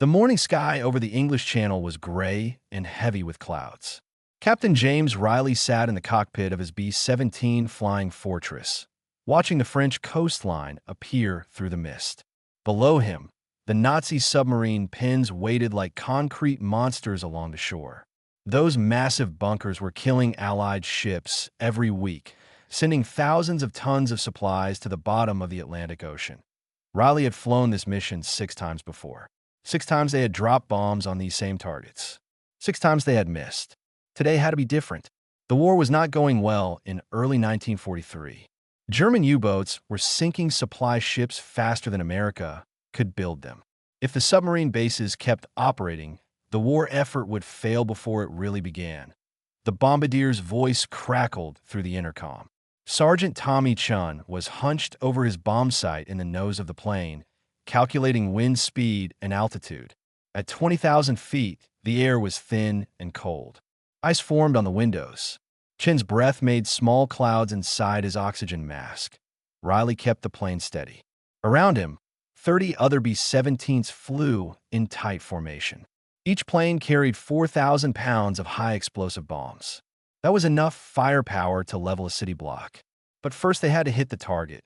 The morning sky over the English Channel was gray and heavy with clouds. Captain James Riley sat in the cockpit of his B-17 Flying Fortress, watching the French coastline appear through the mist. Below him, the Nazi submarine pins waited like concrete monsters along the shore. Those massive bunkers were killing Allied ships every week, sending thousands of tons of supplies to the bottom of the Atlantic Ocean. Riley had flown this mission 6 times before. 6 times they had dropped bombs on these same targets. 6 times they had missed. Today had to be different. The war was not going well in early 1943. German U-boats were sinking supply ships faster than America could build them. If the submarine bases kept operating, the war effort would fail before it really began. The bombardier's voice crackled through the intercom. Sergeant Tommy Chun was hunched over his bomb sight in the nose of the plane, calculating wind speed and altitude. At 20,000 feet, the air was thin and cold. Ice formed on the windows. Chin's breath made small clouds inside his oxygen mask. Riley kept the plane steady. Around him, 30 other B-17s flew in tight formation. Each plane carried 4,000 pounds of high-explosive bombs. That was enough firepower to level a city block. But first they had to hit the target.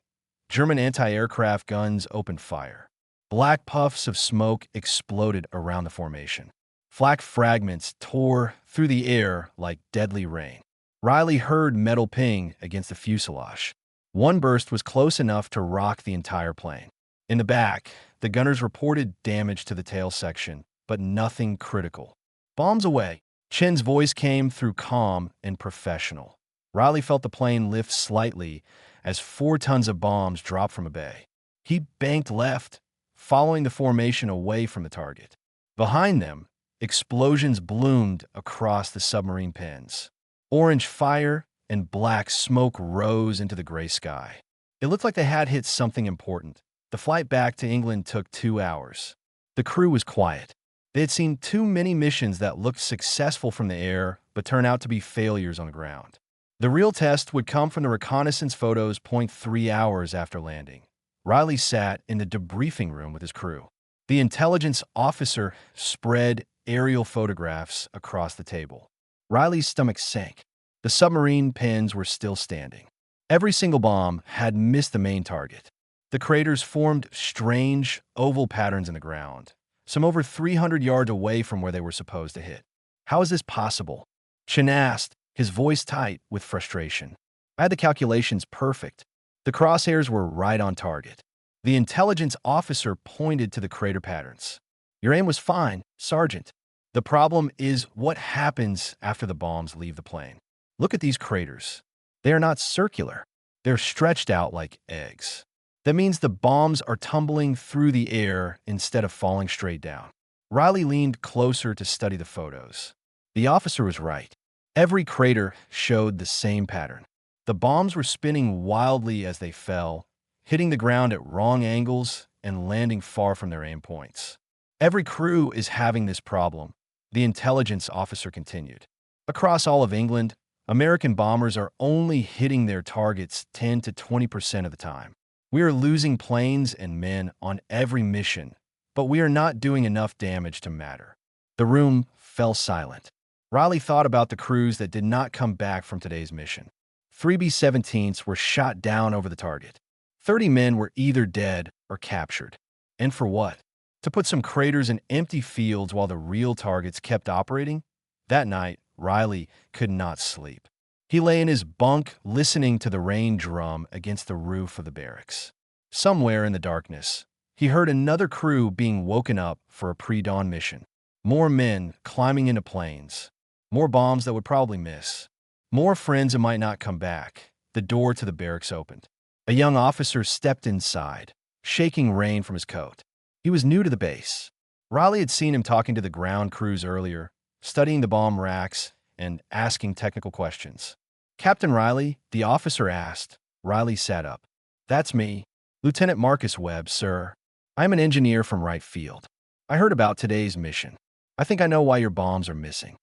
German anti-aircraft guns opened fire. Black puffs of smoke exploded around the formation. Flak fragments tore through the air like deadly rain. Riley heard metal ping against the fuselage. One burst was close enough to rock the entire plane. In the back, the gunners reported damage to the tail section, but nothing critical. Bombs away. Chin's voice came through calm and professional. Riley felt the plane lift slightly as 4 tons of bombs dropped from a bay. He banked left, following the formation away from the target. Behind them, explosions bloomed across the submarine pins. Orange fire and black smoke rose into the gray sky. It looked like they had hit something important. The flight back to England took 2 hours. The crew was quiet. They had seen too many missions that looked successful from the air but turned out to be failures on the ground. The real test would come from the reconnaissance photos 3 hours after landing. Riley sat in the debriefing room with his crew. The intelligence officer spread aerial photographs across the table. Riley's stomach sank. The submarine pins were still standing. Every single bomb had missed the main target. The craters formed strange, oval patterns in the ground, some over 300 yards away from where they were supposed to hit. How is this possible? Chin asked, his voice tight with frustration. I had the calculations perfect. The crosshairs were right on target. The intelligence officer pointed to the crater patterns. Your aim was fine, Sergeant. The problem is what happens after the bombs leave the plane. Look at these craters. They are not circular. They're stretched out like eggs. That means the bombs are tumbling through the air instead of falling straight down. Riley leaned closer to study the photos. The officer was right. Every crater showed the same pattern. The bombs were spinning wildly as they fell, hitting the ground at wrong angles and landing far from their aim points. Every crew is having this problem, the intelligence officer continued. Across all of England, American bombers are only hitting their targets 10 to 20% of the time. We are losing planes and men on every mission, but we are not doing enough damage to matter. The room fell silent. Riley thought about the crews that did not come back from today's mission. 3 B-17s were shot down over the target. 30 men were either dead or captured. And for what? To put some craters in empty fields while the real targets kept operating? That night, Riley could not sleep. He lay in his bunk listening to the rain drum against the roof of the barracks. Somewhere in the darkness, he heard another crew being woken up for a pre-dawn mission. More men climbing into planes. More bombs that would probably miss. More friends who might not come back. The door to the barracks opened. A young officer stepped inside, shaking rain from his coat. He was new to the base. Riley had seen him talking to the ground crews earlier, studying the bomb racks and asking technical questions. Captain Riley, the officer asked. Riley sat up. That's me, Lieutenant Marcus Webb, sir. I'm an engineer from Wright Field. I heard about today's mission. I think I know why your bombs are missing.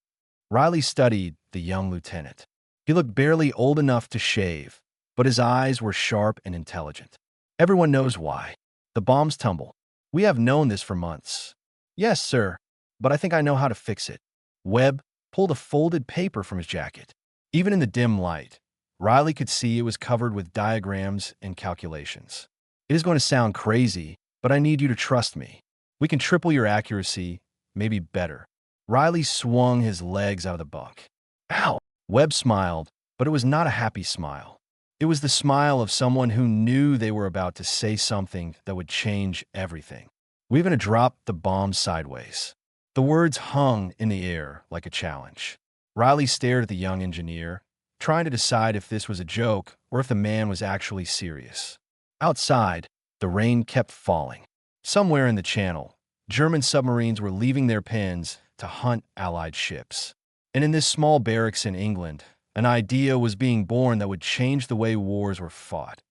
Riley studied the young lieutenant. He looked barely old enough to shave, but his eyes were sharp and intelligent. Everyone knows why. The bombs tumble. We have known this for months. Yes, sir, but I think I know how to fix it. Webb pulled a folded paper from his jacket. Even in the dim light, Riley could see it was covered with diagrams and calculations. It is going to sound crazy, but I need you to trust me. We can triple your accuracy, maybe better. Riley swung his legs out of the bunk. Ow! Webb smiled, but it was not a happy smile. It was the smile of someone who knew they were about to say something that would change everything. We're going to drop the bomb sideways. The words hung in the air like a challenge. Riley stared at the young engineer, trying to decide if this was a joke or if the man was actually serious. Outside, the rain kept falling. Somewhere in the channel, German submarines were leaving their pens to hunt Allied ships. And in this small barracks in England, an idea was being born that would change the way wars were fought.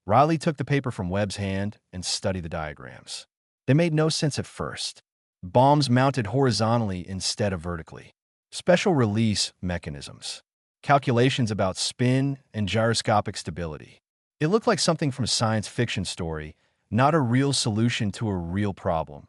Riley took the paper from Webb's hand and studied the diagrams. They made no sense at first. Bombs mounted horizontally instead of vertically. Special release mechanisms. Calculations about spin and gyroscopic stability. It looked like something from a science fiction story, not a real solution to a real problem.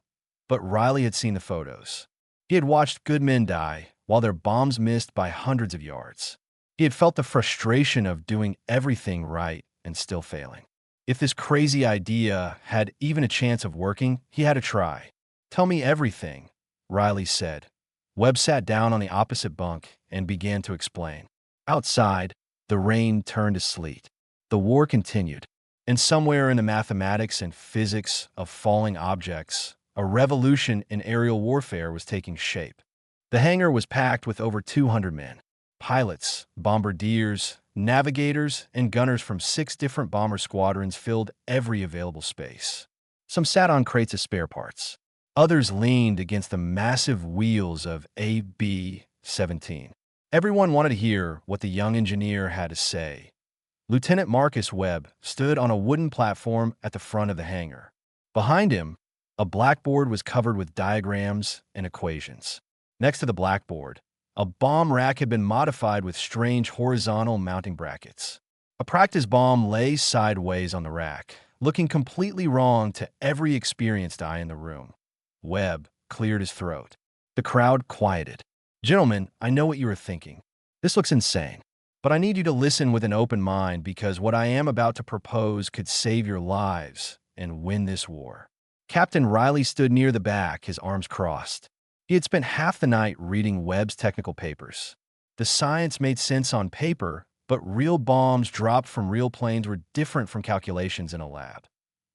But Riley had seen the photos. He had watched good men die while their bombs missed by hundreds of yards. He had felt the frustration of doing everything right and still failing. If this crazy idea had even a chance of working, he had to try. Tell me everything, Riley said. Webb sat down on the opposite bunk and began to explain. Outside, the rain turned to sleet. The war continued, and somewhere in the mathematics and physics of falling objects, a revolution in aerial warfare was taking shape. The hangar was packed with over 200 men. Pilots, bombardiers, navigators, and gunners from 6 different bomber squadrons filled every available space. Some sat on crates of spare parts. Others leaned against the massive wheels of AB-17. Everyone wanted to hear what the young engineer had to say. Lieutenant Marcus Webb stood on a wooden platform at the front of the hangar. Behind him, a blackboard was covered with diagrams and equations. Next to the blackboard, a bomb rack had been modified with strange horizontal mounting brackets. A practice bomb lay sideways on the rack, looking completely wrong to every experienced eye in the room. Webb cleared his throat. The crowd quieted. Gentlemen, I know what you are thinking. This looks insane. But I need you to listen with an open mind because what I am about to propose could save your lives and win this war. Captain Riley stood near the back, his arms crossed. He had spent half the night reading Webb's technical papers. The science made sense on paper, but real bombs dropped from real planes were different from calculations in a lab.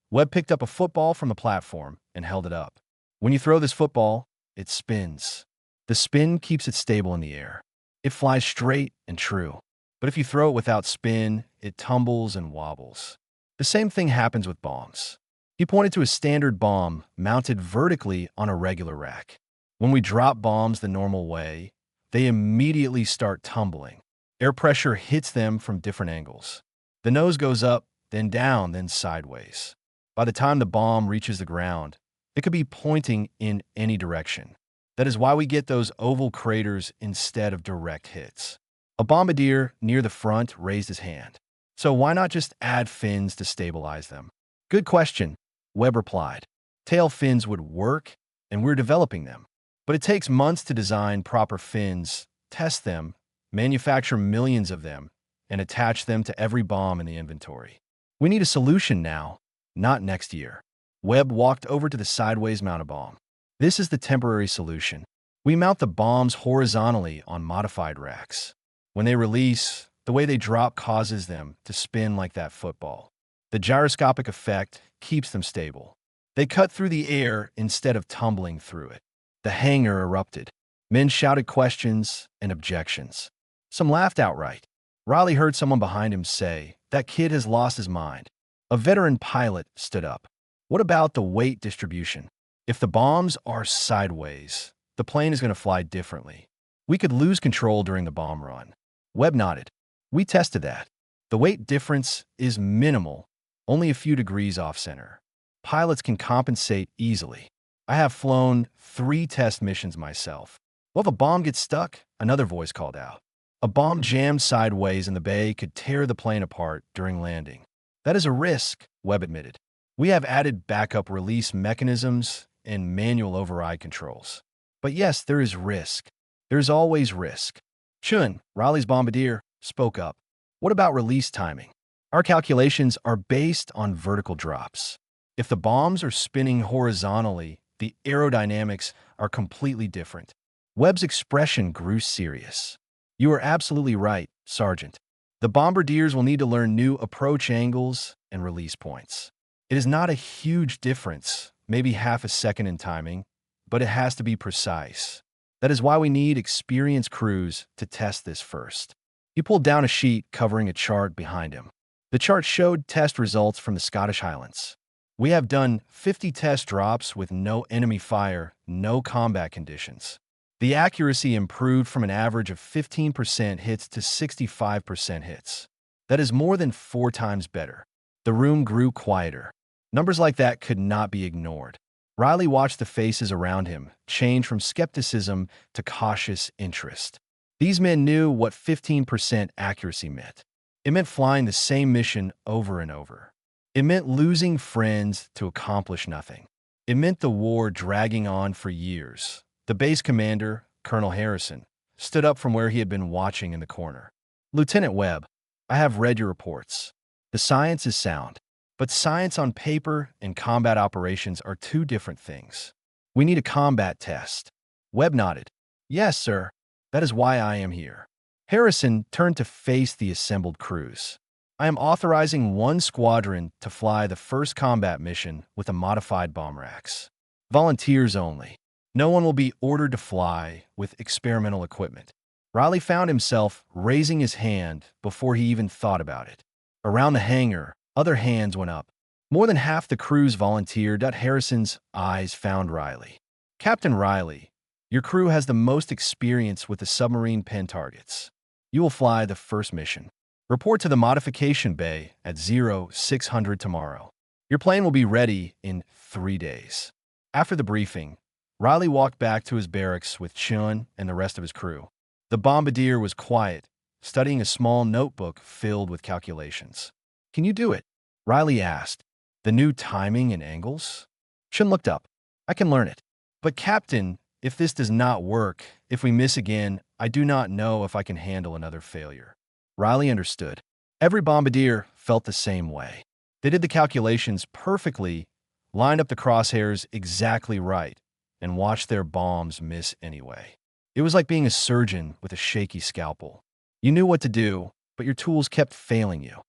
Webb picked up a football from the platform and held it up. When you throw this football, it spins. The spin keeps it stable in the air. It flies straight and true. But if you throw it without spin, it tumbles and wobbles. The same thing happens with bombs. He pointed to a standard bomb mounted vertically on a regular rack. When we drop bombs the normal way, they immediately start tumbling. Air pressure hits them from different angles. The nose goes up, then down, then sideways. By the time the bomb reaches the ground, it could be pointing in any direction. That is why we get those oval craters instead of direct hits. A bombardier near the front raised his hand. So why not just add fins to stabilize them? Good question, Webb replied. Tail fins would work, and we're developing them. But it takes months to design proper fins, test them, manufacture millions of them, and attach them to every bomb in the inventory. We need a solution now, not next year. Webb walked over to the sideways mounted bomb. This is the temporary solution. We mount the bombs horizontally on modified racks. When they release, the way they drop causes them to spin like that football. The gyroscopic effect keeps them stable. They cut through the air instead of tumbling through it. The hangar erupted. Men shouted questions and objections. Some laughed outright. Riley heard someone behind him say, "That kid has lost his mind." A veteran pilot stood up. What about the weight distribution? If the bombs are sideways, the plane is going to fly differently. We could lose control during the bomb run. Webb nodded. We tested that. The weight difference is minimal, only a few degrees off center. Pilots can compensate easily. I have flown 3 test missions myself. Well, if a bomb gets stuck, another voice called out. A bomb jammed sideways in the bay could tear the plane apart during landing. That is a risk, Webb admitted. We have added backup release mechanisms and manual override controls. But yes, there is risk. There's always risk. Chun, Riley's bombardier, spoke up. What about release timing? Our calculations are based on vertical drops. If the bombs are spinning horizontally, the aerodynamics are completely different. Webb's expression grew serious. You are absolutely right, Sergeant. The bombardiers will need to learn new approach angles and release points. It is not a huge difference, maybe half a second in timing, but it has to be precise. That is why we need experienced crews to test this first. He pulled down a sheet covering a chart behind him. The chart showed test results from the Scottish Highlands. We have done 50 test drops with no enemy fire, no combat conditions. The accuracy improved from an average of 15% hits to 65% hits. That is more than 4 times better. The room grew quieter. Numbers like that could not be ignored. Riley watched the faces around him change from skepticism to cautious interest. These men knew what 15% accuracy meant. It meant flying the same mission over and over. It meant losing friends to accomplish nothing. It meant the war dragging on for years. The base commander, Colonel Harrison, stood up from where he had been watching in the corner. Lieutenant Webb, I have read your reports. The science is sound, but science on paper and combat operations are two different things. We need a combat test. Webb nodded. Yes, sir. That is why I am here. Harrison turned to face the assembled crews. I am authorizing one squadron to fly the first combat mission with a modified bomb racks. Volunteers only. No one will be ordered to fly with experimental equipment. Riley found himself raising his hand before he even thought about it. Around the hangar, other hands went up. More than half the crews volunteered. Harrison's eyes found Riley. Captain Riley, your crew has the most experience with the submarine pen targets. You will fly the first mission. Report to the modification bay at 0600 tomorrow. Your plane will be ready in 3 days. After the briefing, Riley walked back to his barracks with Chun and the rest of his crew. The bombardier was quiet, studying a small notebook filled with calculations. Can you do it? Riley asked. The new timing and angles? Chun looked up. I can learn it. But Captain, if this does not work, if we miss again, I do not know if I can handle another failure. Riley understood. Every bombardier felt the same way. They did the calculations perfectly, lined up the crosshairs exactly right, and watched their bombs miss anyway. It was like being a surgeon with a shaky scalpel. You knew what to do, but your tools kept failing you.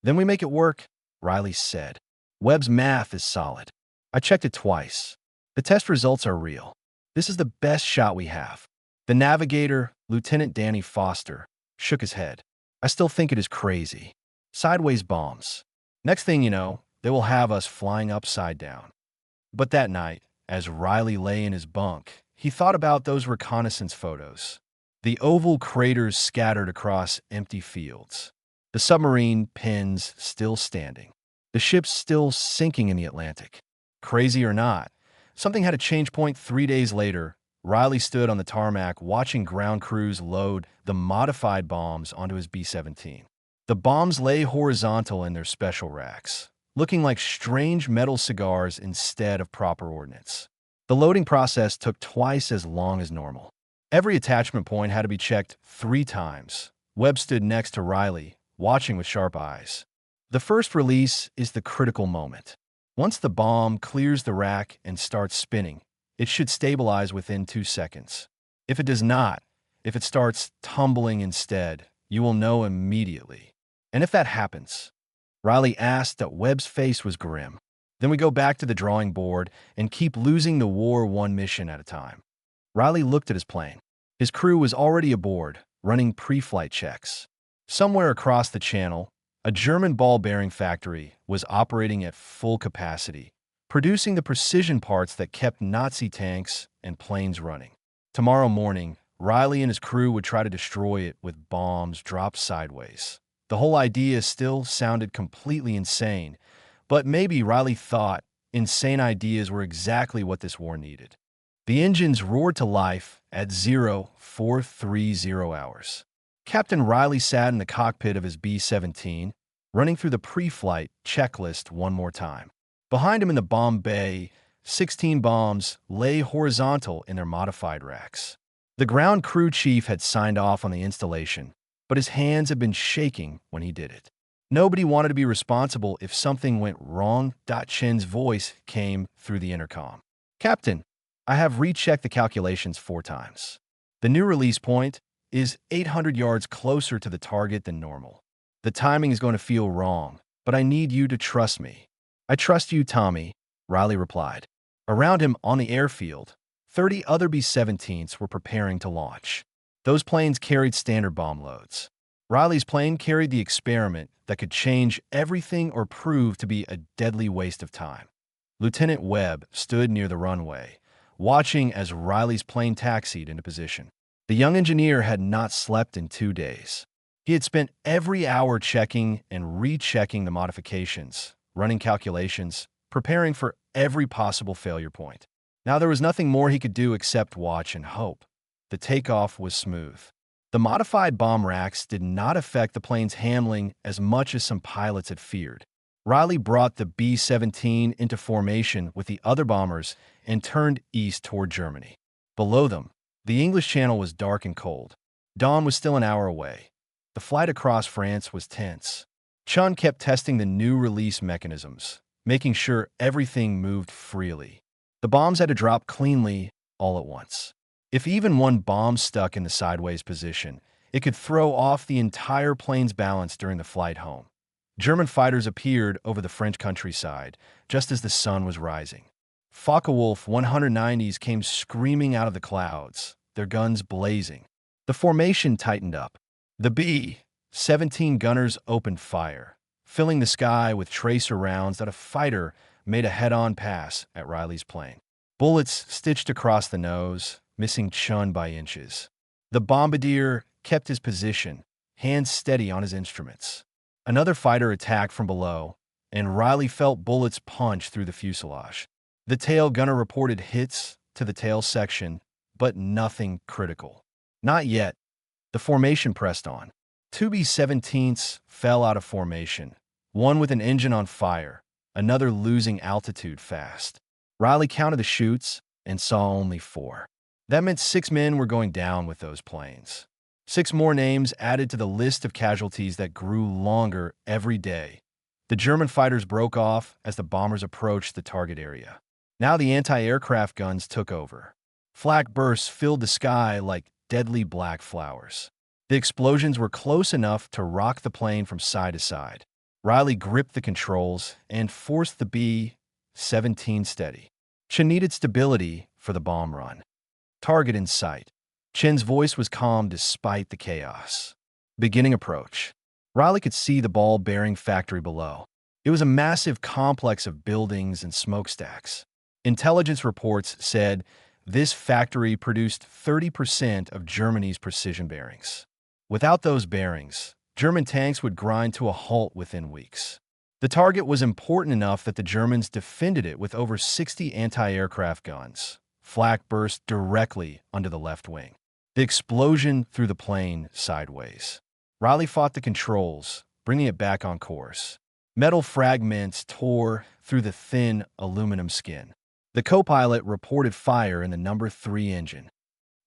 Then we make it work, Riley said. Webb's math is solid. I checked it twice. The test results are real. This is the best shot we have. The navigator, Lieutenant Danny Foster, shook his head. I still think it is crazy. Sideways bombs. Next thing you know, they will have us flying upside down. But that night, as Riley lay in his bunk, he thought about those reconnaissance photos. The oval craters scattered across empty fields. The submarine pins still standing. The ships still sinking in the Atlantic. Crazy or not, something had a change point 3 days later. Riley stood on the tarmac watching ground crews load the modified bombs onto his B-17. The bombs lay horizontal in their special racks, looking like strange metal cigars instead of proper ordnance. The loading process took twice as long as normal. Every attachment point had to be checked 3 times. Webb stood next to Riley, watching with sharp eyes. The first release is the critical moment. Once the bomb clears the rack and starts spinning, it should stabilize within 2 seconds. If it does not, if it starts tumbling instead, you will know immediately. And if that happens, Riley asked that Webb's face was grim. Then we go back to the drawing board and keep losing the war one mission at a time. Riley looked at his plane. His crew was already aboard, running pre-flight checks. Somewhere across the channel, a German ball bearing factory was operating at full capacity, producing the precision parts that kept Nazi tanks and planes running. Tomorrow morning, Riley and his crew would try to destroy it with bombs dropped sideways. The whole idea still sounded completely insane, but maybe Riley thought insane ideas were exactly what this war needed. The engines roared to life at 0430 hours. Captain Riley sat in the cockpit of his B-17, running through the pre-flight checklist one more time. Behind him in the bomb bay, 16 bombs lay horizontal in their modified racks. The ground crew chief had signed off on the installation, but his hands had been shaking when he did it. Nobody wanted to be responsible if something went wrong. Chen's voice came through the intercom. Captain, I have rechecked the calculations 4 times. The new release point is 800 yards closer to the target than normal. The timing is going to feel wrong, but I need you to trust me. I trust you, Tommy, Riley replied. Around him on the airfield, 30 other B-17s were preparing to launch. Those planes carried standard bomb loads. Riley's plane carried the experiment that could change everything or prove to be a deadly waste of time. Lieutenant Webb stood near the runway, watching as Riley's plane taxied into position. The young engineer had not slept in 2 days. He had spent every hour checking and rechecking the modifications, running calculations, preparing for every possible failure point. Now there was nothing more he could do except watch and hope. The takeoff was smooth. The modified bomb racks did not affect the plane's handling as much as some pilots had feared. Riley brought the B-17 into formation with the other bombers and turned east toward Germany. Below them, the English Channel was dark and cold. Dawn was still an hour away. The flight across France was tense. Chun kept testing the new release mechanisms, making sure everything moved freely. The bombs had to drop cleanly all at once. If even one bomb stuck in the sideways position, it could throw off the entire plane's balance during the flight home. German fighters appeared over the French countryside just as the sun was rising. Focke-Wulf 190s came screaming out of the clouds, their guns blazing. The formation tightened up. The B-17 gunners opened fire, filling the sky with tracer rounds that a fighter made a head-on pass at Riley's plane. Bullets stitched across the nose, missing Chun by inches. The bombardier kept his position, hands steady on his instruments. Another fighter attacked from below, and Riley felt bullets punch through the fuselage. The tail gunner reported hits to the tail section, but nothing critical. Not yet. The formation pressed on. 2 B-17s fell out of formation, one with an engine on fire, another losing altitude fast. Riley counted the chutes and saw only 4. That meant 6 men were going down with those planes. 6 more names added to the list of casualties that grew longer every day. The German fighters broke off as the bombers approached the target area. Now the anti-aircraft guns took over. Flak bursts filled the sky like deadly black flowers. The explosions were close enough to rock the plane from side to side. Riley gripped the controls and forced the B-17 steady. Chen needed stability for the bomb run. Target in sight. Chen's voice was calm despite the chaos. Beginning approach. Riley could see the ball-bearing factory below. It was a massive complex of buildings and smokestacks. Intelligence reports said this factory produced 30% of Germany's precision bearings. Without those bearings, German tanks would grind to a halt within weeks. The target was important enough that the Germans defended it with over 60 anti-aircraft guns. Flak burst directly under the left wing. The explosion threw the plane sideways. Riley fought the controls, bringing it back on course. Metal fragments tore through the thin aluminum skin. The co-pilot reported fire in the number 3 engine.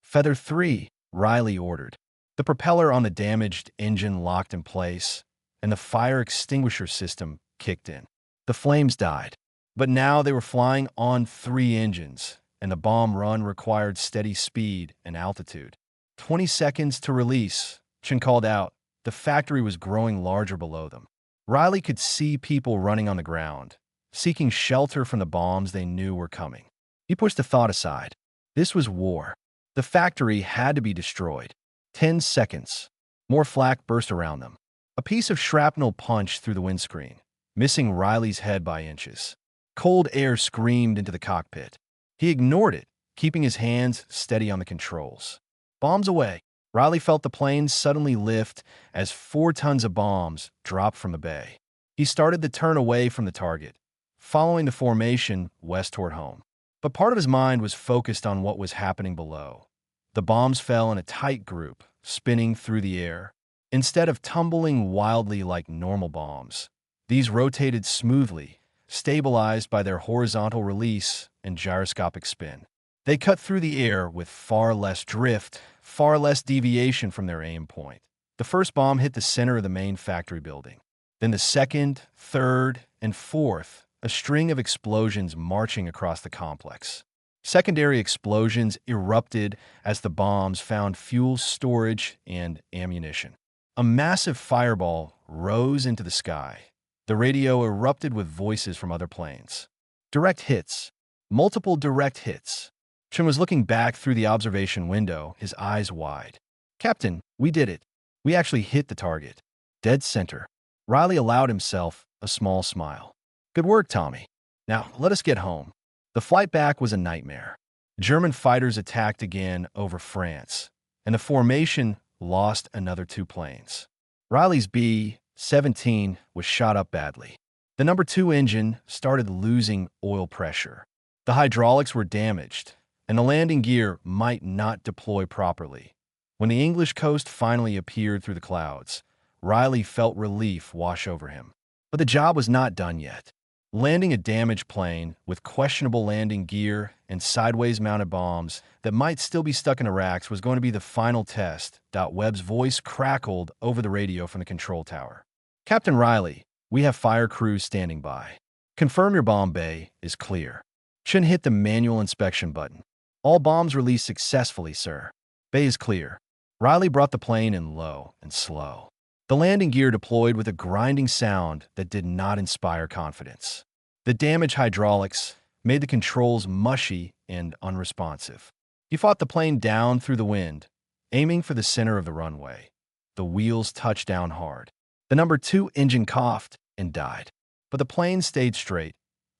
Feather 3, Riley ordered. The propeller on the damaged engine locked in place, and the fire extinguisher system kicked in. The flames died, but now they were flying on 3 engines, and the bomb run required steady speed and altitude. 20 seconds to release, Chen called out. The factory was growing larger below them. Riley could see people running on the ground, seeking shelter from the bombs they knew were coming. He pushed the thought aside. This was war. The factory had to be destroyed. 10 seconds. More flak burst around them. A piece of shrapnel punched through the windscreen, missing Riley's head by inches. Cold air screamed into the cockpit. He ignored it, keeping his hands steady on the controls. Bombs away. Riley felt the plane suddenly lift as 4 tons of bombs dropped from the bay. He started to turn away from the target, following the formation west toward home. But part of his mind was focused on what was happening below. The bombs fell in a tight group, spinning through the air. Instead of tumbling wildly like normal bombs, these rotated smoothly, stabilized by their horizontal release and gyroscopic spin. They cut through the air with far less drift, far less deviation from their aim point. The first bomb hit the center of the main factory building. Then the second, third, and fourth, a string of explosions marching across the complex. Secondary explosions erupted as the bombs found fuel storage and ammunition. A massive fireball rose into the sky. The radio erupted with voices from other planes. Direct hits. Multiple direct hits. Chun was looking back through the observation window, his eyes wide. "Captain, we did it. We actually hit the target. Dead center." Riley allowed himself a small smile. "Good work, Tommy. Now, let us get home." The flight back was a nightmare. German fighters attacked again over France, and the formation lost another 2 planes. Riley's B-17 was shot up badly. The number 2 engine started losing oil pressure. The hydraulics were damaged, and the landing gear might not deploy properly. When the English coast finally appeared through the clouds, Riley felt relief wash over him. But the job was not done yet. Landing a damaged plane with questionable landing gear and sideways mounted bombs that might still be stuck in the racks was going to be the final test. Webb's voice crackled over the radio from the control tower. "Captain Riley, we have fire crews standing by. Confirm your bomb bay is clear." Chun hit the manual inspection button. "All bombs released successfully, sir. Bay is clear." Riley brought the plane in low and slow. The landing gear deployed with a grinding sound that did not inspire confidence. The damaged hydraulics made the controls mushy and unresponsive. He fought the plane down through the wind, aiming for the center of the runway. The wheels touched down hard. The number 2 engine coughed and died. But the plane stayed straight,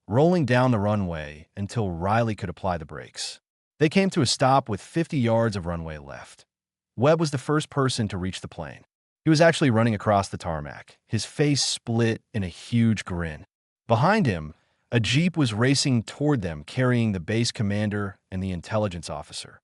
rolling down the runway until Riley could apply the brakes. They came to a stop with 50 yards of runway left. Webb was the first person to reach the plane. He was actually running across the tarmac, his face split in a huge grin. Behind him, a jeep was racing toward them, carrying the base commander and the intelligence officer.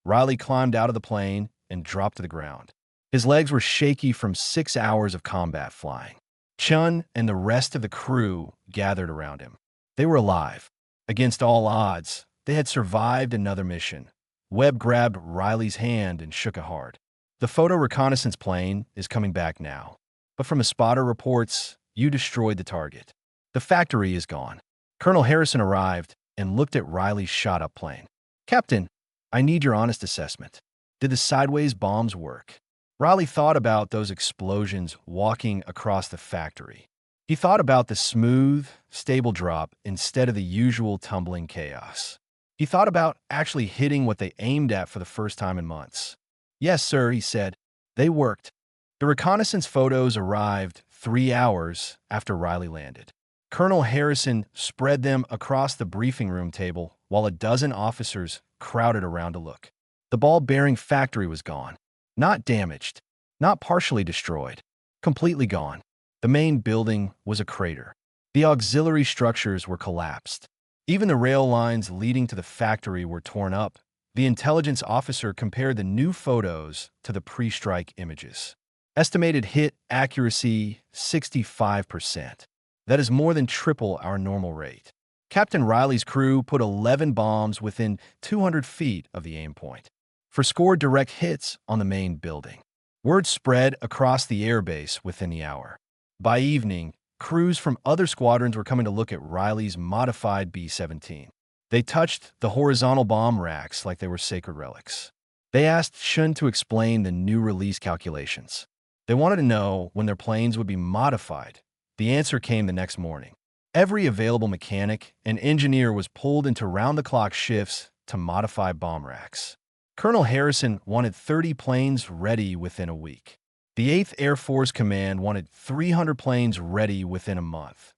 Riley climbed out of the plane and dropped to the ground. His legs were shaky from 6 hours of combat flying. Chun and the rest of the crew gathered around him. They were alive. Against all odds, they had survived another mission. Webb grabbed Riley's hand and shook it hard. "The photo reconnaissance plane is coming back now. But from a spotter reports, you destroyed the target. The factory is gone." Colonel Harrison arrived and looked at Riley's shot-up plane. "Captain, I need your honest assessment. Did the sideways bombs work?" Riley thought about those explosions walking across the factory. He thought about the smooth, stable drop instead of the usual tumbling chaos. He thought about actually hitting what they aimed at for the first time in months. "Yes, sir," he said. "They worked." The reconnaissance photos arrived 3 hours after Riley landed. Colonel Harrison spread them across the briefing room table while a dozen officers crowded around to look. The ball-bearing factory was gone. Not damaged, not partially destroyed, completely gone. The main building was a crater. The auxiliary structures were collapsed. Even the rail lines leading to the factory were torn up. The intelligence officer compared the new photos to the pre-strike images. Estimated hit accuracy 65%. That is more than triple our normal rate. Captain Riley's crew put 11 bombs within 200 feet of the aim point. For scored direct hits on the main building. Word spread across the airbase within the hour. By evening, crews from other squadrons were coming to look at Riley's modified B-17. They touched the horizontal bomb racks like they were sacred relics. They asked Chun to explain the new release calculations. They wanted to know when their planes would be modified. The answer came the next morning. Every available mechanic and engineer was pulled into round-the-clock shifts to modify bomb racks. Colonel Harrison wanted 30 planes ready within a week. The 8th Air Force Command wanted 300 planes ready within a month.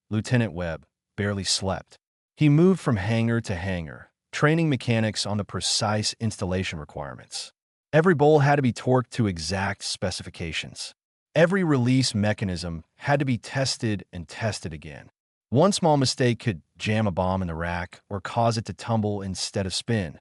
Lieutenant Webb barely slept. He moved from hangar to hangar, training mechanics on the precise installation requirements. Every bowl had to be torqued to exact specifications. Every release mechanism had to be tested and tested again. One small mistake could jam a bomb in the rack or cause it to tumble instead of spin.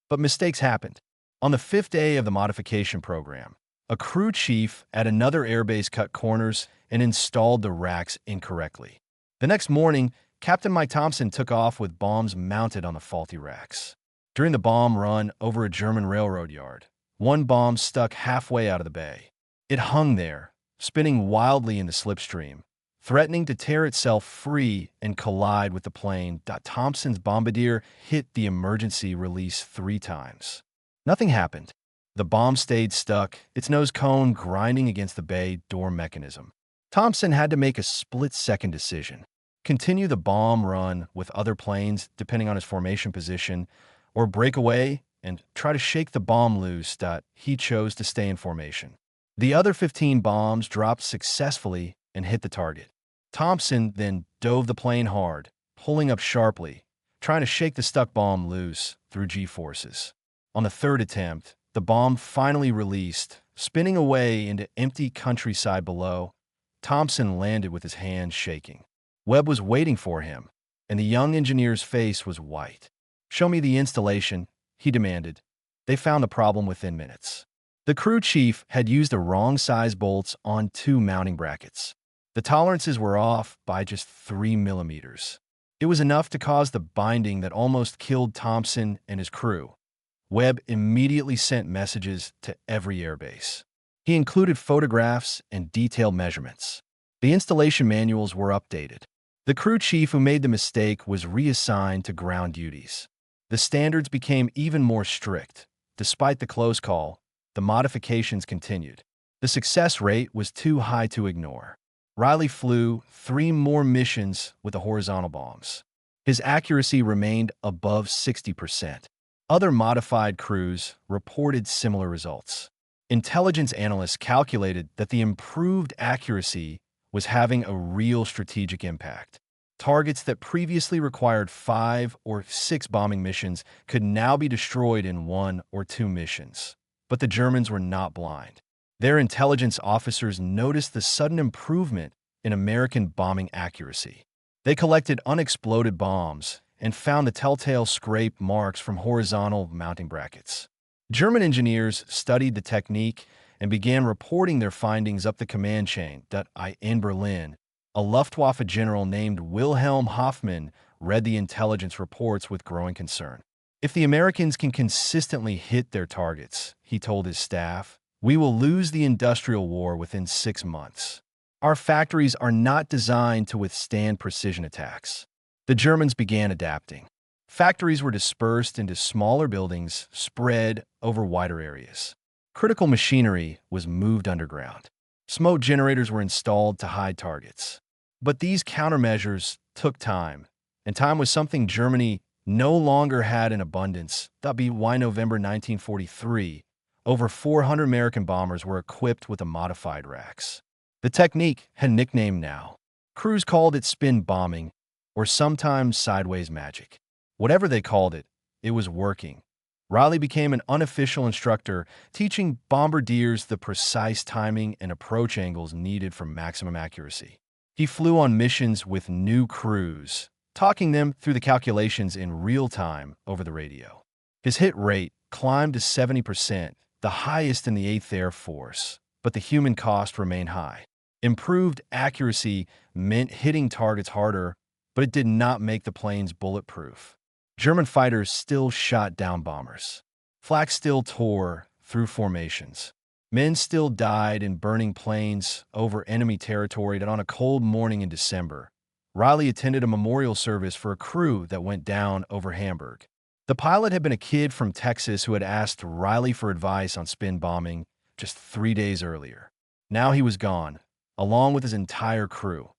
But mistakes happened. On the 5th day of the modification program, a crew chief at another airbase cut corners and installed the racks incorrectly. The next morning, Captain Mike Thompson took off with bombs mounted on the faulty racks. During the bomb run over a German railroad yard, one bomb stuck halfway out of the bay. It hung there, spinning wildly in the slipstream, threatening to tear itself free and collide with the plane. Thompson's bombardier hit the emergency release 3 times. Nothing happened. The bomb stayed stuck, its nose cone grinding against the bay door mechanism. Thompson had to make a split-second decision: continue the bomb run with other planes, depending on his formation position, or break away and try to shake the bomb loose. He chose to stay in formation. The other 15 bombs dropped successfully and hit the target. Thompson then dove the plane hard, pulling up sharply, trying to shake the stuck bomb loose through G-forces. On the 3rd attempt, the bomb finally released, spinning away into empty countryside below. Thompson landed with his hands shaking. Webb was waiting for him, and the young engineer's face was white. "Show me the installation," he demanded. They found the problem within minutes. The crew chief had used the wrong size bolts on 2 mounting brackets. The tolerances were off by just 3 millimeters. It was enough to cause the binding that almost killed Thompson and his crew. Webb immediately sent messages to every airbase. He included photographs and detailed measurements. The installation manuals were updated. The crew chief who made the mistake was reassigned to ground duties. The standards became even more strict. Despite the close call, the modifications continued. The success rate was too high to ignore. Riley flew 3 more missions with the horizontal bombs. His accuracy remained above 60%. Other modified crews reported similar results. Intelligence analysts calculated that the improved accuracy was having a real strategic impact. Targets that previously required 5 or 6 bombing missions could now be destroyed in 1 or 2 missions. But the Germans were not blind. Their intelligence officers noticed the sudden improvement in American bombing accuracy. They collected unexploded bombs and found the telltale scrape marks from horizontal mounting brackets. German engineers studied the technique and began reporting their findings up the command chain. In Berlin, a Luftwaffe general named Wilhelm Hoffmann read the intelligence reports with growing concern. "If the Americans can consistently hit their targets," he told his staff, "we will lose the industrial war within 6 months. Our factories are not designed to withstand precision attacks." The Germans began adapting. Factories were dispersed into smaller buildings spread over wider areas. Critical machinery was moved underground. Smoke generators were installed to hide targets. But these countermeasures took time, and time was something Germany no longer had in abundance. By November 1943, over 400 American bombers were equipped with the modified racks. The technique had a nickname now. Crews called it spin bombing, or sometimes sideways magic. Whatever they called it, it was working. Riley became an unofficial instructor, teaching bombardiers the precise timing and approach angles needed for maximum accuracy. He flew on missions with new crews, talking them through the calculations in real time over the radio. His hit rate climbed to 70%, the highest in the 8th Air Force, but the human cost remained high. Improved accuracy meant hitting targets harder, but it did not make the planes bulletproof. German fighters still shot down bombers. Flak still tore through formations. Men still died in burning planes over enemy territory. That on a cold morning in December, Riley attended a memorial service for a crew that went down over Hamburg. The pilot had been a kid from Texas who had asked Riley for advice on spin bombing just 3 days earlier. Now he was gone, along with his entire crew.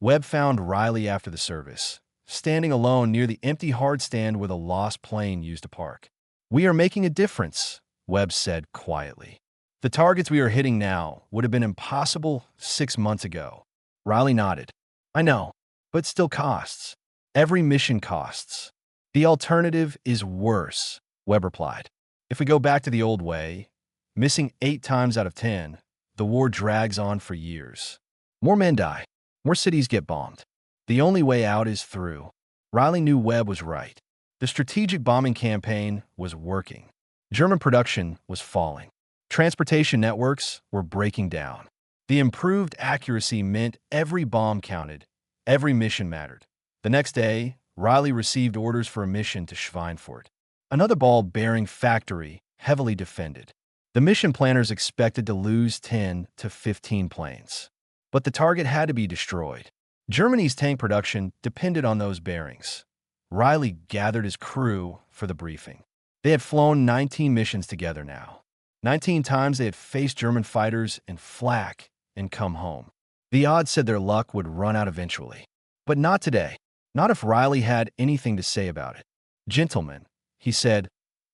Webb found Riley after the service, standing alone near the empty hardstand where the lost plane used to park. "We are making a difference," Webb said quietly. "The targets we are hitting now would have been impossible 6 months ago." Riley nodded. "I know, but still costs. Every mission costs." "The alternative is worse," Webb replied. "If we go back to the old way, missing 8 times out of 10, the war drags on for years. More men die. More cities get bombed. The only way out is through." Riley knew Webb was right. The strategic bombing campaign was working. German production was falling. Transportation networks were breaking down. The improved accuracy meant every bomb counted, every mission mattered. The next day, Riley received orders for a mission to Schweinfurt, another ball-bearing factory heavily defended. The mission planners expected to lose 10 to 15 planes, but the target had to be destroyed. Germany's tank production depended on those bearings. Riley gathered his crew for the briefing. They had flown 19 missions together now. 19 times they had faced German fighters in flak and come home. The odds said their luck would run out eventually. But not today. Not if Riley had anything to say about it. "Gentlemen," he said,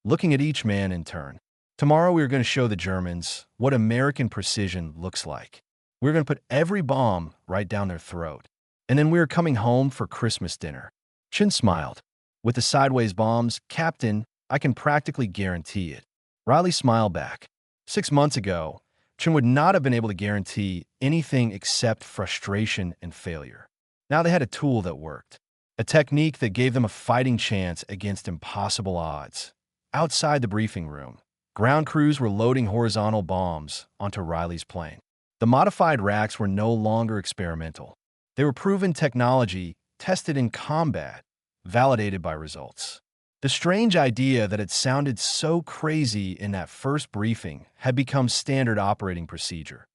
looking at each man in turn, "tomorrow we are going to show the Germans what American precision looks like. We're going to put every bomb right down their throat. And then we are coming home for Christmas dinner." Chin smiled. "With the sideways bombs, Captain, I can practically guarantee it." Riley smiled back. 6 months ago, Chin would not have been able to guarantee anything except frustration and failure. Now they had a tool that worked, a technique that gave them a fighting chance against impossible odds. Outside the briefing room, ground crews were loading horizontal bombs onto Riley's plane. The modified racks were no longer experimental. They were proven technology, tested in combat, validated by results. The strange idea that had sounded so crazy in that first briefing had become standard operating procedure.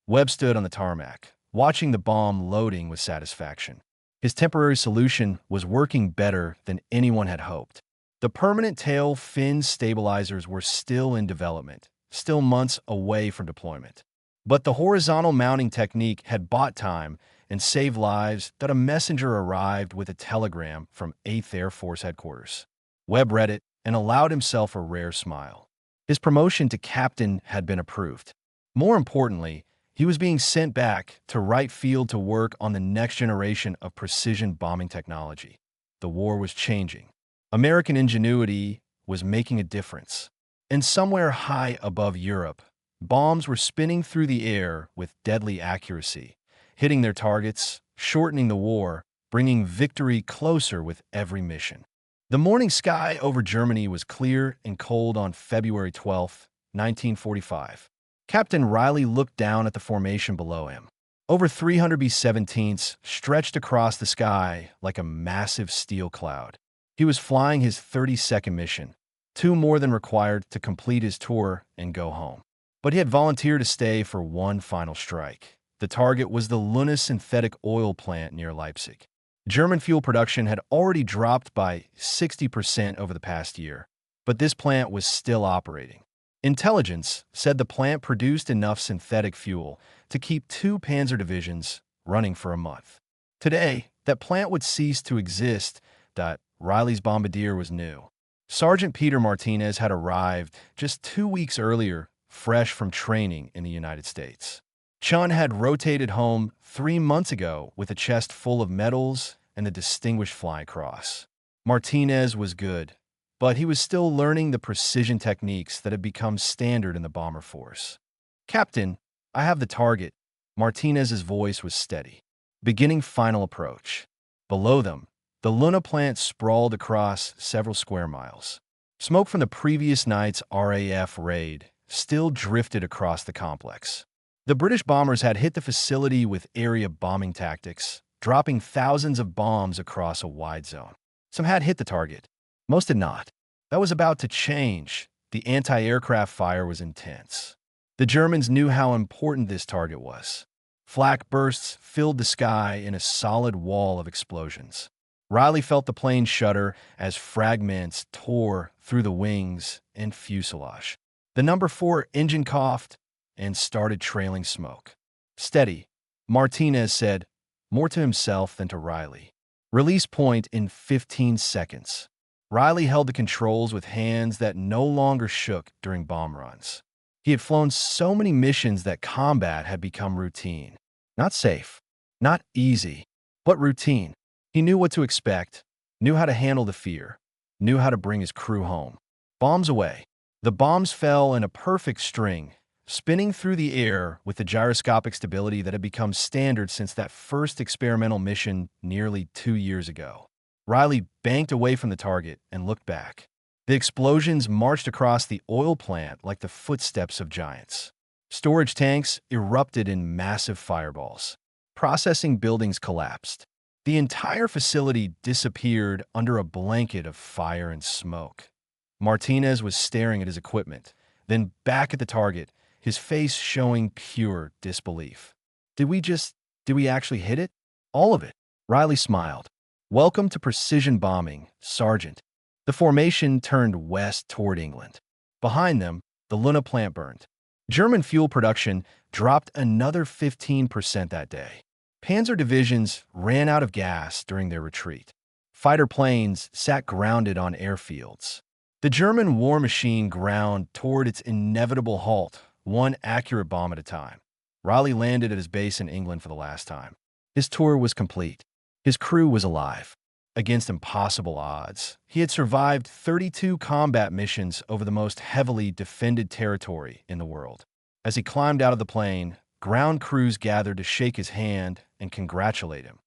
Webb stood on the tarmac, watching the bomb loading with satisfaction. His temporary solution was working better than anyone had hoped. The permanent tail fin stabilizers were still in development, still months away from deployment. But the horizontal mounting technique had bought time and saved lives that a messenger arrived with a telegram from 8th Air Force Headquarters. Webb read it and allowed himself a rare smile. His promotion to captain had been approved. More importantly, he was being sent back to Wright Field to work on the next generation of precision bombing technology. The war was changing. American ingenuity was making a difference. And somewhere high above Europe, bombs were spinning through the air with deadly accuracy, hitting their targets, shortening the war, bringing victory closer with every mission. The morning sky over Germany was clear and cold on February 12, 1945. Captain Riley looked down at the formation below him. Over 300 B-17s stretched across the sky like a massive steel cloud. He was flying his 32nd mission, 2 more than required to complete his tour and go home. But he had volunteered to stay for one final strike. The target was the Luna synthetic oil plant near Leipzig. German fuel production had already dropped by 60% over the past year, but this plant was still operating. Intelligence said the plant produced enough synthetic fuel to keep 2 panzer divisions running for a month. Today, that plant would cease to exist. Riley's bombardier was new. Sergeant Peter Martinez had arrived just 2 weeks earlier, fresh from training in the United States. Chun had rotated home 3 months ago with a chest full of medals and the Distinguished Flying Cross. Martinez was good, but he was still learning the precision techniques that had become standard in the bomber force. "Captain, I have the target." Martinez's voice was steady. Beginning final approach. Below them, the Luna plant sprawled across several square miles. Smoke from the previous night's RAF raid still drifted across the complex. The British bombers had hit the facility with area bombing tactics, dropping thousands of bombs across a wide zone. Some had hit the target. Most had not. That was about to change. The anti-aircraft fire was intense. The Germans knew how important this target was. Flak bursts filled the sky in a solid wall of explosions. Riley felt the plane shudder as fragments tore through the wings and fuselage. The number 4 engine coughed and started trailing smoke. "Steady," Martinez said, more to himself than to Riley. "Release point in 15 seconds." Riley held the controls with hands that no longer shook during bomb runs. He had flown so many missions that combat had become routine. Not safe, not easy, but routine. He knew what to expect, knew how to handle the fear, knew how to bring his crew home. Bombs away. The bombs fell in a perfect string, spinning through the air with the gyroscopic stability that had become standard since that first experimental mission nearly 2 years ago. Riley banked away from the target and looked back. The explosions marched across the oil plant like the footsteps of giants. Storage tanks erupted in massive fireballs. Processing buildings collapsed. The entire facility disappeared under a blanket of fire and smoke. Martinez was staring at his equipment, then back at the target, his face showing pure disbelief. Did we actually hit it? All of it. Riley smiled. Welcome to precision bombing, Sergeant. The formation turned west toward England. Behind them, the Luna plant burned. German fuel production dropped another 15% that day. Panzer divisions ran out of gas during their retreat. Fighter planes sat grounded on airfields. The German war machine ground toward its inevitable halt, one accurate bomb at a time. Riley landed at his base in England for the last time. His tour was complete. His crew was alive. Against impossible odds, he had survived 32 combat missions over the most heavily defended territory in the world. As he climbed out of the plane, ground crews gathered to shake his hand and congratulate him.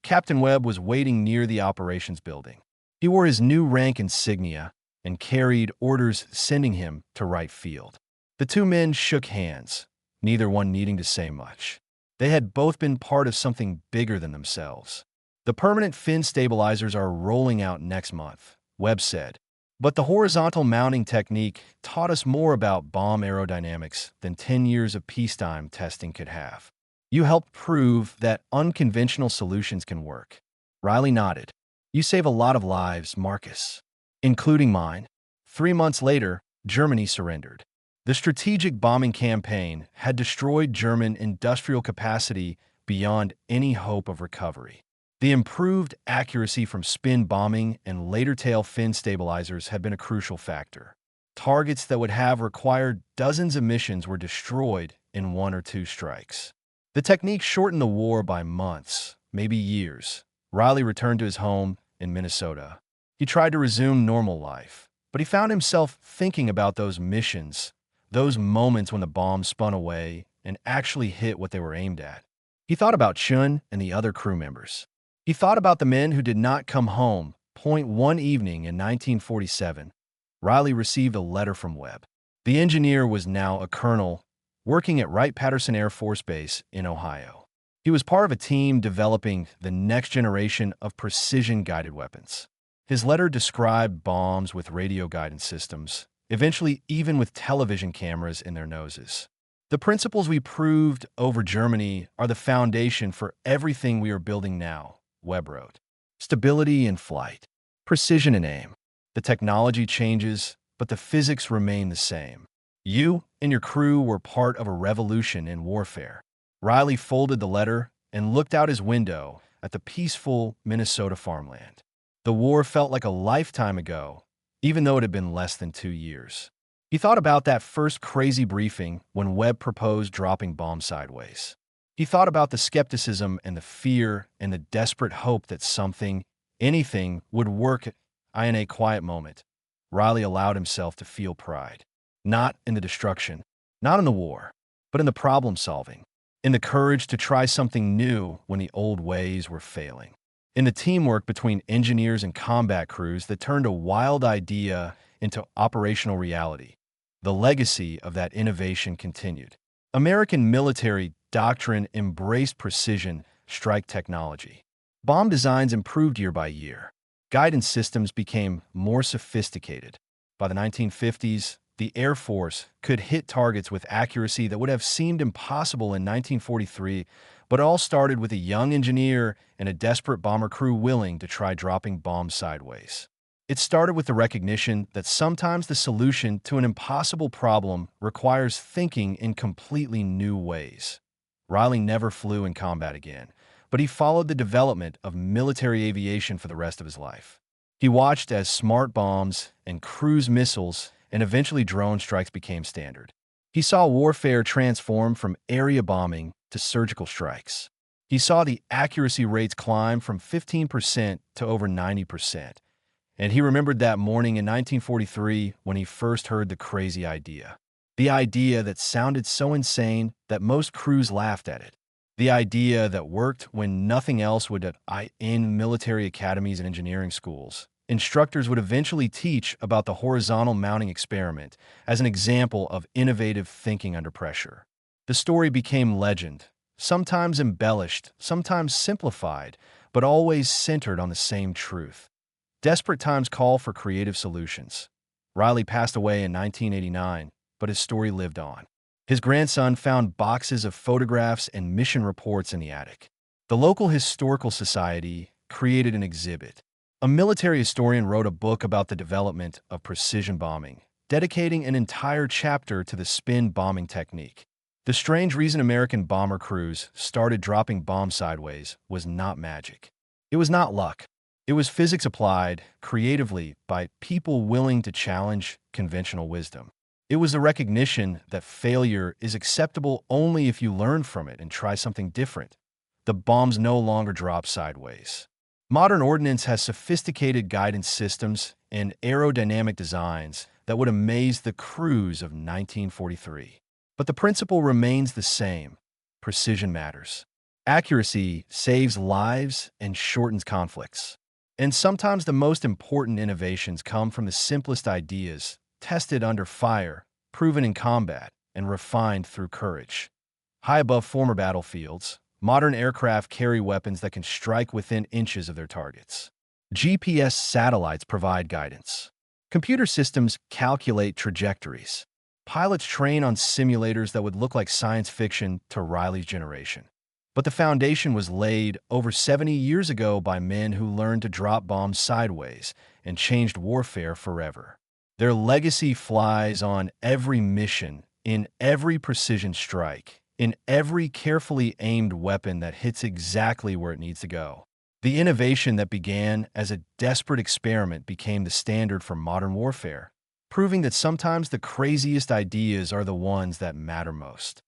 Captain Webb was waiting near the operations building. He wore his new rank insignia and carried orders sending him to right field. The two men shook hands, neither one needing to say much. They had both been part of something bigger than themselves. The permanent fin stabilizers are rolling out next month, Webb said. But the horizontal mounting technique taught us more about bomb aerodynamics than 10 years of peacetime testing could have. You helped prove that unconventional solutions can work. Riley nodded. You save a lot of lives, Marcus, including mine. 3 months later, Germany surrendered. The strategic bombing campaign had destroyed German industrial capacity beyond any hope of recovery. The improved accuracy from spin bombing and later tail fin stabilizers had been a crucial factor. Targets that would have required dozens of missions were destroyed in 1 or 2 strikes. The technique shortened the war by months, maybe years. Riley returned to his home in Minnesota. He tried to resume normal life, but he found himself thinking about those missions, those moments when the bombs spun away and actually hit what they were aimed at. He thought about Chun and the other crew members. He thought about the men who did not come home. One evening in 1947, Riley received a letter from Webb. The engineer was now a colonel working at Wright-Patterson Air Force Base in Ohio. He was part of a team developing the next generation of precision-guided weapons. His letter described bombs with radio guidance systems, eventually even with television cameras in their noses. The principles we proved over Germany are the foundation for everything we are building now, Webb wrote. Stability in flight, precision in aim. The technology changes, but the physics remain the same. You and your crew were part of a revolution in warfare. Riley folded the letter and looked out his window at the peaceful Minnesota farmland. The war felt like a lifetime ago, even though it had been less than 2 years. He thought about that first crazy briefing when Webb proposed dropping bombs sideways. He thought about the skepticism and the fear and the desperate hope that something, anything, would work. In a quiet moment, Riley allowed himself to feel pride. Not in the destruction, not in the war, but in the problem-solving, in the courage to try something new when the old ways were failing, in the teamwork between engineers and combat crews that turned a wild idea into operational reality. The legacy of that innovation continued. American military doctrine embraced precision strike technology. Bomb designs improved year by year. Guidance systems became more sophisticated. By the 1950s, the Air Force could hit targets with accuracy that would have seemed impossible in 1943, but it all started with a young engineer and a desperate bomber crew willing to try dropping bombs sideways. It started with the recognition that sometimes the solution to an impossible problem requires thinking in completely new ways. Riley never flew in combat again, but he followed the development of military aviation for the rest of his life. He watched as smart bombs and cruise missiles and eventually drone strikes became standard. He saw warfare transform from area bombing to surgical strikes. He saw the accuracy rates climb from 15% to over 90%. And he remembered that morning in 1943 when he first heard the crazy idea. The idea that sounded so insane that most crews laughed at it. The idea that worked when nothing else would. In military academies and engineering schools, instructors would eventually teach about the horizontal mounting experiment as an example of innovative thinking under pressure. The story became legend, sometimes embellished, sometimes simplified, but always centered on the same truth. Desperate times call for creative solutions. Riley passed away in 1989, but his story lived on. His grandson found boxes of photographs and mission reports in the attic. The local historical society created an exhibit. A military historian wrote a book about the development of precision bombing, dedicating an entire chapter to the spin bombing technique. The strange reason American bomber crews started dropping bombs sideways was not magic. It was not luck. It was physics applied creatively by people willing to challenge conventional wisdom. It was the recognition that failure is acceptable only if you learn from it and try something different. The bombs no longer drop sideways. Modern ordnance has sophisticated guidance systems and aerodynamic designs that would amaze the crews of 1943. But the principle remains the same. Precision matters. Accuracy saves lives and shortens conflicts. And sometimes the most important innovations come from the simplest ideas, tested under fire, proven in combat, and refined through courage. High above former battlefields, modern aircraft carry weapons that can strike within inches of their targets. GPS satellites provide guidance. Computer systems calculate trajectories. Pilots train on simulators that would look like science fiction to Riley's generation. But the foundation was laid over 70 years ago by men who learned to drop bombs sideways and changed warfare forever. Their legacy flies on every mission, in every precision strike, in every carefully aimed weapon that hits exactly where it needs to go. The innovation that began as a desperate experiment became the standard for modern warfare, proving that sometimes the craziest ideas are the ones that matter most.